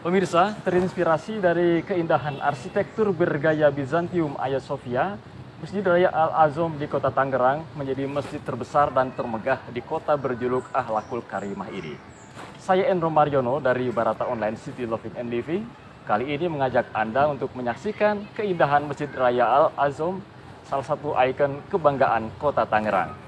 Pemirsa, terinspirasi dari keindahan arsitektur bergaya Bizantium Hagia Sophia, Masjid Raya Al-Azom di kota Tangerang menjadi masjid terbesar dan termegah di kota berjuluk Akhlakul Karimah ini. Saya Endro Mariono dari Barata Online City Loving NDV, kali ini mengajak Anda untuk menyaksikan keindahan Masjid Raya Al-Azom, salah satu ikon kebanggaan kota Tangerang.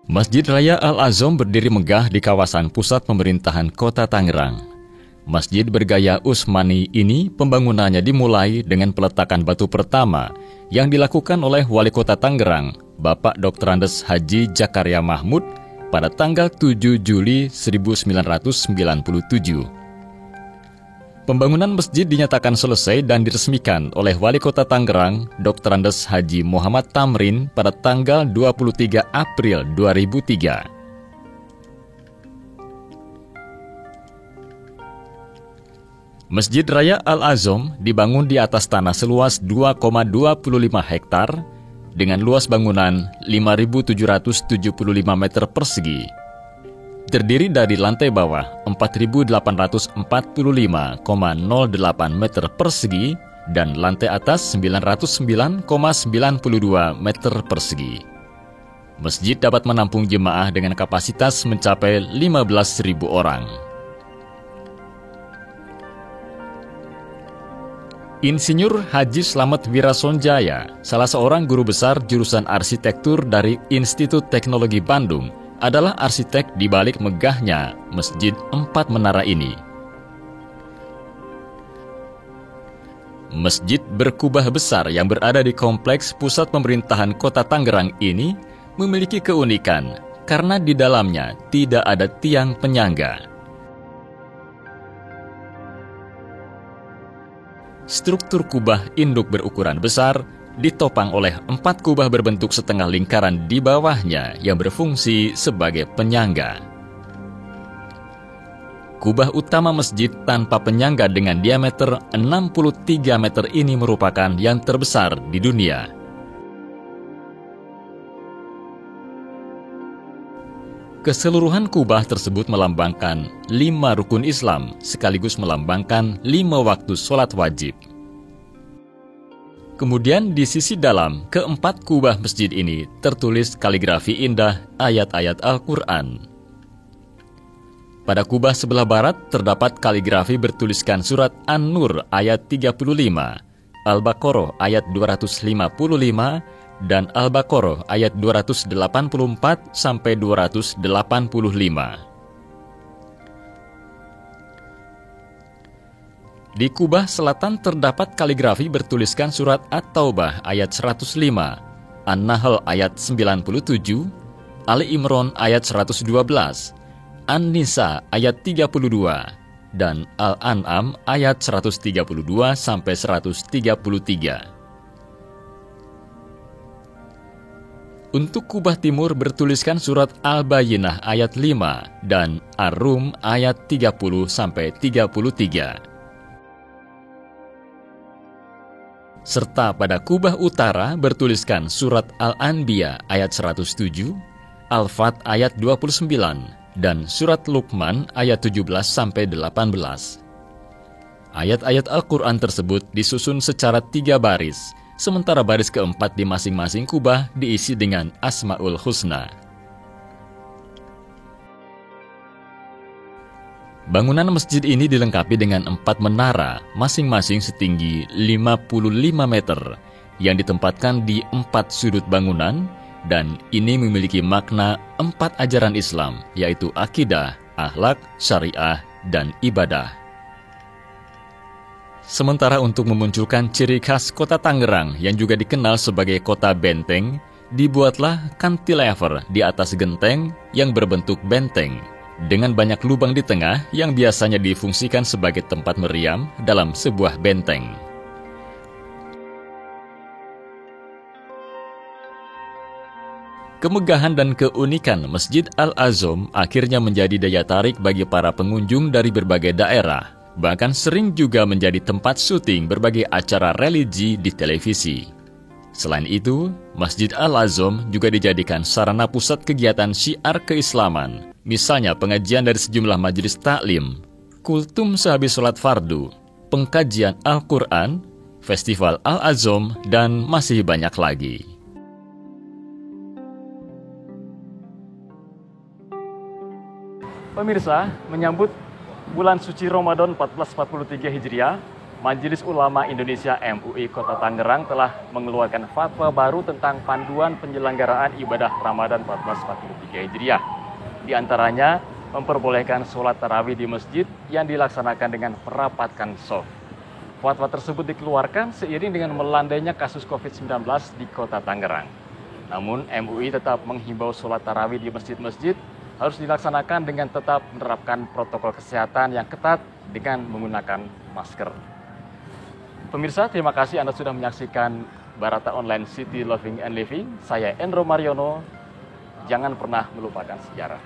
Masjid Raya Al-Azom berdiri megah di kawasan pusat pemerintahan kota Tangerang. Masjid bergaya Utsmani ini pembangunannya dimulai dengan peletakan batu pertama yang dilakukan oleh Wali Kota Tangerang, Bapak Dr. Andes Haji Jakaria Mahmud pada tanggal 7 Juli 1997. Pembangunan masjid dinyatakan selesai dan diresmikan oleh Wali Kota Tangerang, Dr. Andes Haji Muhammad Tamrin pada tanggal 23 April 2003. Masjid Raya Al-Azom dibangun di atas tanah seluas 2,25 hektar dengan luas bangunan 5.775 meter persegi. Terdiri dari lantai bawah 4.845,08 meter persegi dan lantai atas 909,92 meter persegi. Masjid dapat menampung jemaah dengan kapasitas mencapai 15.000 orang. Insinyur Haji Slamet Wirasonjaya, salah seorang guru besar jurusan arsitektur dari Institut Teknologi Bandung, adalah arsitek di balik megahnya Masjid Empat Menara ini. Masjid berkubah besar yang berada di kompleks pusat pemerintahan kota Tangerang ini memiliki keunikan karena di dalamnya tidak ada tiang penyangga. Struktur kubah induk berukuran besar ditopang oleh 4 kubah berbentuk setengah lingkaran di bawahnya yang berfungsi sebagai penyangga. Kubah utama masjid tanpa penyangga dengan diameter 63 meter ini merupakan yang terbesar di dunia. Keseluruhan kubah tersebut melambangkan 5 rukun Islam sekaligus melambangkan 5 waktu sholat wajib. Kemudian di sisi dalam keempat kubah masjid ini tertulis kaligrafi indah ayat-ayat Al-Quran. Pada kubah sebelah barat terdapat kaligrafi bertuliskan surat An-Nur ayat 35, Al-Baqarah ayat 255, dan Al-Baqarah ayat 284 sampai 285. Di kubah selatan terdapat kaligrafi bertuliskan surat At-Taubah ayat 105, An-Nahl ayat 97, Ali Imran ayat 112, An-Nisa ayat 32, dan Al-An'am ayat 132 sampai 133. Untuk kubah timur bertuliskan surat Al-Bayyinah ayat 5 dan Ar-Rum ayat 30 sampai 33. Serta pada kubah utara bertuliskan surat Al-Anbiya ayat 107, Al-Fat ayat 29, dan surat Luqman ayat 17 sampai 18. Ayat-ayat Al-Quran tersebut disusun secara 3 baris, sementara baris keempat di masing-masing kubah diisi dengan Asmaul Husna. Bangunan masjid ini dilengkapi dengan 4 menara, masing-masing setinggi 55 meter, yang ditempatkan di 4 sudut bangunan, dan ini memiliki makna 4 ajaran Islam, yaitu akidah, akhlak, syariah, dan ibadah. Sementara untuk memunculkan ciri khas kota Tangerang yang juga dikenal sebagai kota benteng, dibuatlah cantilever di atas genteng yang berbentuk benteng, dengan banyak lubang di tengah yang biasanya difungsikan sebagai tempat meriam dalam sebuah benteng. Kemegahan dan keunikan Masjid Al-Azom akhirnya menjadi daya tarik bagi para pengunjung dari berbagai daerah. Bahkan sering juga menjadi tempat syuting berbagai acara religi di televisi. Selain itu, Masjid Al-Azom juga dijadikan sarana pusat kegiatan syiar keislaman. Misalnya pengajian dari sejumlah majelis taklim, kultum sehabis sholat fardu, pengkajian Al-Quran, Festival Al-Azom, dan masih banyak lagi. Pemirsa, menyambut bulan suci Ramadan 1443 Hijriah, Majelis Ulama Indonesia MUI Kota Tangerang telah mengeluarkan fatwa baru tentang panduan penyelenggaraan ibadah Ramadan 1443 Hijriah. Di antaranya, memperbolehkan sholat tarawih di masjid yang dilaksanakan dengan merapatkan shaf. Fatwa tersebut dikeluarkan seiring dengan melandainya kasus COVID-19 di Kota Tangerang. Namun, MUI tetap menghimbau sholat tarawih di masjid-masjid harus dilaksanakan dengan tetap menerapkan protokol kesehatan yang ketat dengan menggunakan masker. Pemirsa, terima kasih Anda sudah menyaksikan Barata Online City Loving and Living. Saya Endro Mariono. Jangan pernah melupakan sejarah.